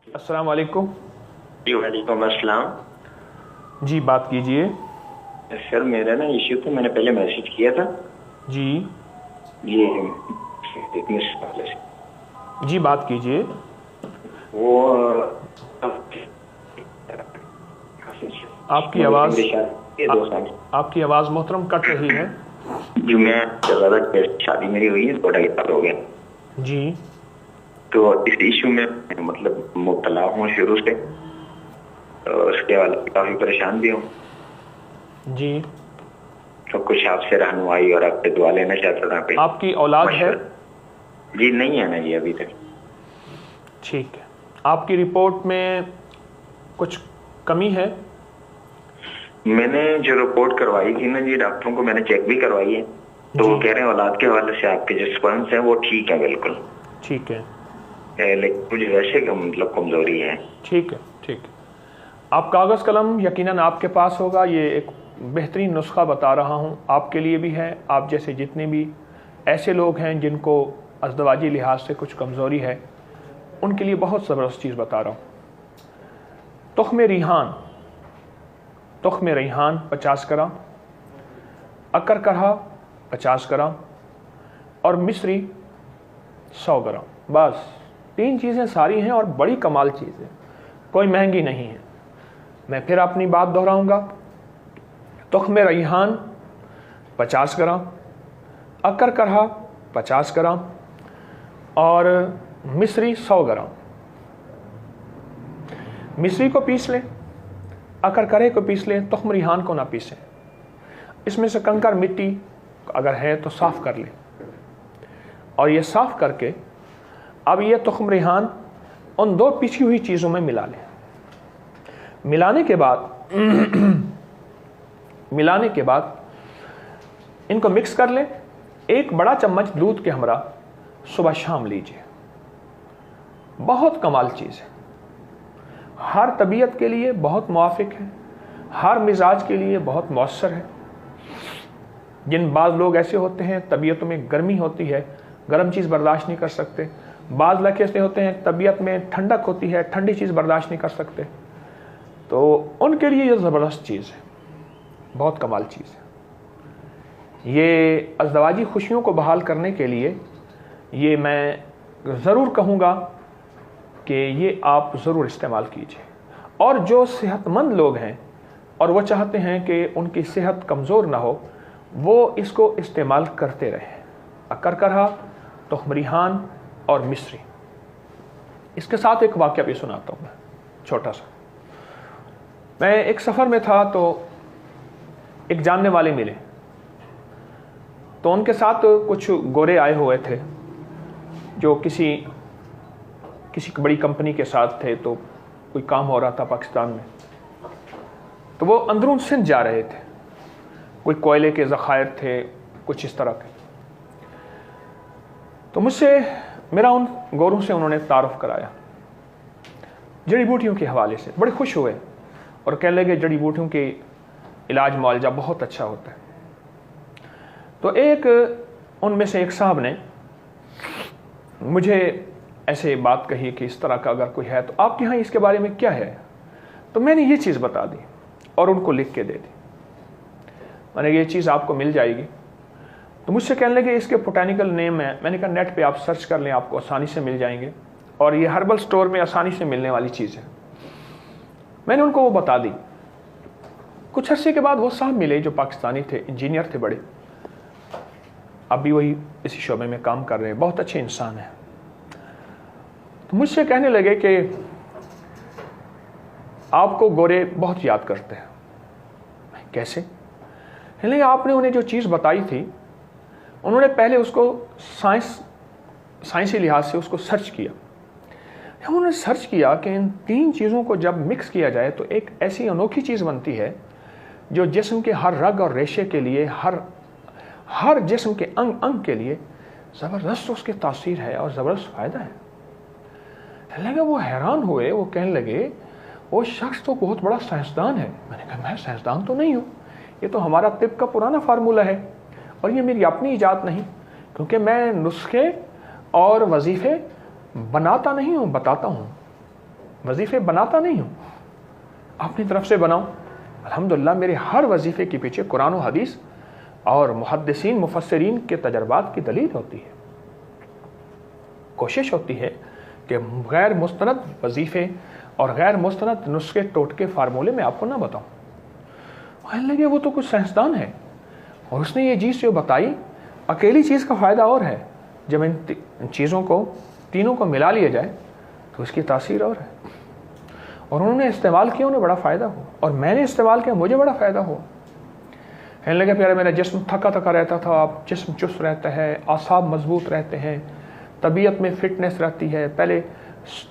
अस्सलाम वालेकुम। जी वालेकुम अस्सलाम। जी बात कीजिए। सर मेरा ना इश्यू था, मैंने पहले मैसेज किया था। जी ये फिटनेस वाले से जी बात कीजिए। वो आपकी मुझे आवाज़ मेरी शादी के 2 साल। आपकी आवाज़ मोहतरम कट रही है। जी मैं शादी मेरी हुई है 2-2.5 साल हो गया। जी तो इस इश्यू में मतलब मुब्तला हूँ शुरू से, तो उसके बाद काफी परेशान भी हूँ। जी तो कुछ आपसे रहनुमाई और आपसे दुआ लेना चाहता था। कोई आपकी औलाद है? जी नहीं है ना जी अभी तक। ठीक है। आपकी रिपोर्ट में कुछ कमी है? मैंने जो रिपोर्ट करवाई थी ना जी, डॉक्टरों को मैंने चेक भी करवाई है, तो वो कह रहे हैं औलाद के हवाले से आपके जो स्पर्म्स हैं वो ठीक है, बिल्कुल ठीक है। लेकिन मुझे वैसे मतलब कमजोरी है। ठीक है, ठीक है। आप कागज़ कलम यकीनन आपके पास होगा। ये एक बेहतरीन नुस्खा बता रहा हूँ, आपके लिए भी है, आप जैसे जितने भी ऐसे लोग हैं जिनको अज़दवाजी लिहाज से कुछ कमज़ोरी है, उनके लिए बहुत ज़बरदस्त चीज़ बता रहा हूँ। तुख़्म रिहान 50 ग्राम, अकर करहा 50 ग्राम और मिस्री 100 ग्राम। बस 3 चीज़ें सारी हैं और बड़ी कमाल चीज़ है, कोई महंगी नहीं है। मैं फिर अपनी बात दोहराऊंगा। तुख़्म रिहान 50 ग्राम, अकर करहा 50 ग्राम और मिस्री 100 ग्राम। मिस्री को पीस लें, अकर करे को पीस लें, तुख़्म रिहान को ना पीसें। इसमें से कंकड़ मिट्टी अगर है तो साफ़ कर लें और ये साफ़ करके अब ये तुख़्म रिहान उन 2 पीसी हुई चीज़ों में मिला लें। मिलाने के बाद इनको मिक्स कर लें। 1 बड़ा चम्मच दूध के हमरा सुबह शाम लीजिए। बहुत कमाल चीज़ है, हर तबीयत के लिए बहुत मुआफ़िक है, हर मिजाज के लिए बहुत मौसर है। जिन बाज़ लोग ऐसे होते हैं तबीयतों में गर्मी होती है, गर्म चीज़ बर्दाश्त नहीं कर सकते। बाज़ लड़के ऐसे होते हैं तबीयत में ठंडक होती है, ठंडी चीज़ बर्दाश्त नहीं कर सकते। तो उनके लिए ये ज़बरदस्त चीज़ है, बहुत कमाल चीज़ है। ये अज़दवाजी खुशियों को बहाल करने के लिए ये मैं ज़रूर कहूँगा कि ये आप ज़रूर इस्तेमाल कीजिए। और जो सेहतमंद लोग हैं और वो चाहते हैं कि उनकी सेहत कमज़ोर ना हो, वो इसको इस्तेमाल करते रहें। अकर करहा, तुख़्म रिहान और मिस्री। इसके साथ एक वाक़या भी सुनाता हूँ मैं, छोटा सा। मैं एक सफ़र में था तो एक जानने वाले मिले, तो उनके साथ कुछ गोरे आए हुए थे जो किसी बड़ी कंपनी के साथ थे। तो कोई काम हो रहा था पाकिस्तान में, तो वो अंदरून सिंध जा रहे थे। कोई कोयले के ज़खायर थे, कुछ इस तरह के। तो मुझसे मेरा उन गोरों से उन्होंने तारुफ़ कराया जड़ी बूटियों के हवाले से। बड़े खुश हुए और कहने लगे जड़ी बूटियों के इलाज मुआवजा बहुत अच्छा होता है। तो एक उनमें से एक साहब ने मुझे ऐसे बात कही कि इस तरह का अगर कोई है तो आपके यहाँ इसके बारे में क्या है। तो मैंने ये चीज़ बता दी और उनको लिख के दे दी। मैंने ये चीज़ आपको मिल जाएगी। तो मुझसे कहने लगे इसके बोटैनिकल नेम है। मैंने कहा नेट पे आप सर्च कर लें, आपको आसानी से मिल जाएंगे और ये हर्बल स्टोर में आसानी से मिलने वाली चीज़ है। मैंने उनको वो बता दी। कुछ अर्से के बाद वो साहब मिले जो पाकिस्तानी थे, इंजीनियर थे बड़े, अभी वही इसी शोबे में काम कर रहे हैं, बहुत अच्छे इंसान हैं। तो मुझसे कहने लगे कि आपको गोरे बहुत याद करते हैं। कैसे? कहने लगे आपने उन्हें जो चीज़ बताई थी, उन्होंने पहले उसको साइंसी लिहाज से उसको सर्च किया। उन्होंने सर्च किया कि इन 3 चीज़ों को जब मिक्स किया जाए तो एक ऐसी अनोखी चीज़ बनती है जो जिस्म के हर रग और रेशे के लिए, हर जिस्म के अंग के लिए ज़बरदस्त उसकी तासीर है और ज़बरदस्त फ़ायदा है। लगे वो हैरान हुए, वो कहने लगे वो शख्स तो बहुत बड़ा साइंसदान है। मैंने कहा मैं साइंसदान तो नहीं हूँ, ये तो हमारा तिब का पुराना फार्मूला है और ये मेरी अपनी ईजाद नहीं, क्योंकि मैं नुस्खे और वजीफ़े बनाता नहीं हूँ, बताता हूँ। वजीफ़े बनाता नहीं हूँ, अपनी तरफ से बनाऊँ। अल्हम्दुलिल्लाह मेरे हर वजीफ़े के पीछे कुरान और हदीस और मुहद्दिसीन मुफस्सिरीन के तजर्बात की दलील होती है। कोशिश होती है कि गैर मुस्तनद वजीफ़े और गैर मुस्तनद नुस्खे टोटके फार्मूले में आपको ना बताऊँ। कहने लगे वो तो कुछ साइंसदान है और उसने ये चीज़ जो बताई, अकेली चीज़ का फ़ायदा और है, जब इन चीज़ों को तीनों को मिला लिया जाए तो इसकी तासीर और है। और उन्होंने इस्तेमाल किया, उन्हें बड़ा फ़ायदा हो, और मैंने इस्तेमाल किया, मुझे बड़ा फ़ायदा हो। कहने लगे प्यारे मेरा जिस्म थका थका रहता था, अब जिस्म चुस्त रहता है, आसाब मजबूत रहते हैं, तबीयत में फ़िटनेस रहती है। पहले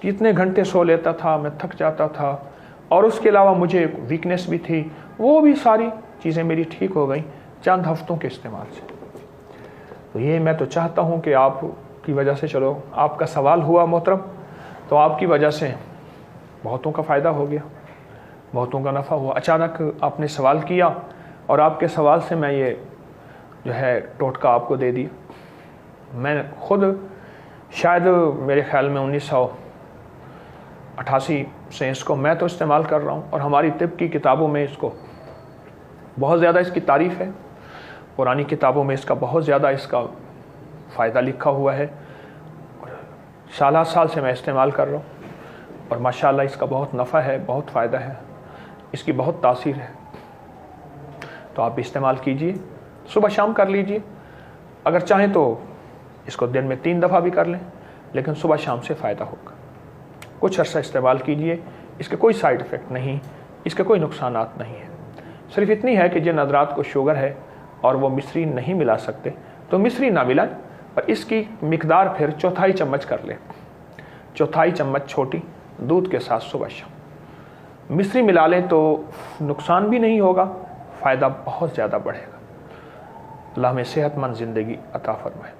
कितने घंटे सो लेता था, मैं थक जाता था, और उसके अलावा मुझे वीकनेस भी थी, वो भी सारी चीज़ें मेरी ठीक हो गई चंद हफ्तों के इस्तेमाल से। तो ये मैं तो चाहता हूँ कि आपकी वजह से, चलो आपका सवाल हुआ मोहतरम, तो आपकी वजह से बहुतों का फ़ायदा हो गया, बहुतों का नफ़ा हुआ। अचानक आपने सवाल किया और आपके सवाल से मैं ये जो है टोटका आपको दे दिया। मैं ख़ुद शायद मेरे ख़्याल में 1988 से इसको मैं तो इस्तेमाल कर रहा हूँ, और हमारी तिब की किताबों में इसको बहुत ज़्यादा इसकी तारीफ़ है, पुरानी किताबों में इसका बहुत ज़्यादा इसका फ़ायदा लिखा हुआ है, और साल साल से मैं इस्तेमाल कर रहा हूँ, और माशाअल्लाह इसका बहुत नफ़ा है, बहुत फ़ायदा है, इसकी बहुत तासीर है। तो आप इस्तेमाल कीजिए, सुबह शाम कर लीजिए, अगर चाहें तो इसको दिन में 3 दफ़ा भी कर लें, लेकिन सुबह शाम से फ़ायदा होगा। कुछ अर्सा इस्तेमाल कीजिए, इसके कोई साइड इफ़ेक्ट नहीं, इसके कोई नुकसानात नहीं है। सिर्फ इतनी है कि जिन हज़रात को शुगर है और वो मिश्री नहीं मिला सकते तो मिश्री ना मिलाएं, पर इसकी मिकदार फिर 1/4 चम्मच कर लें, 1/4 चम्मच छोटी दूध के साथ सुबह शाम मिश्री मिला लें तो नुकसान भी नहीं होगा, फ़ायदा बहुत ज़्यादा बढ़ेगा। अल्लाह हमें सेहतमंद ज़िंदगी अता फरमाए।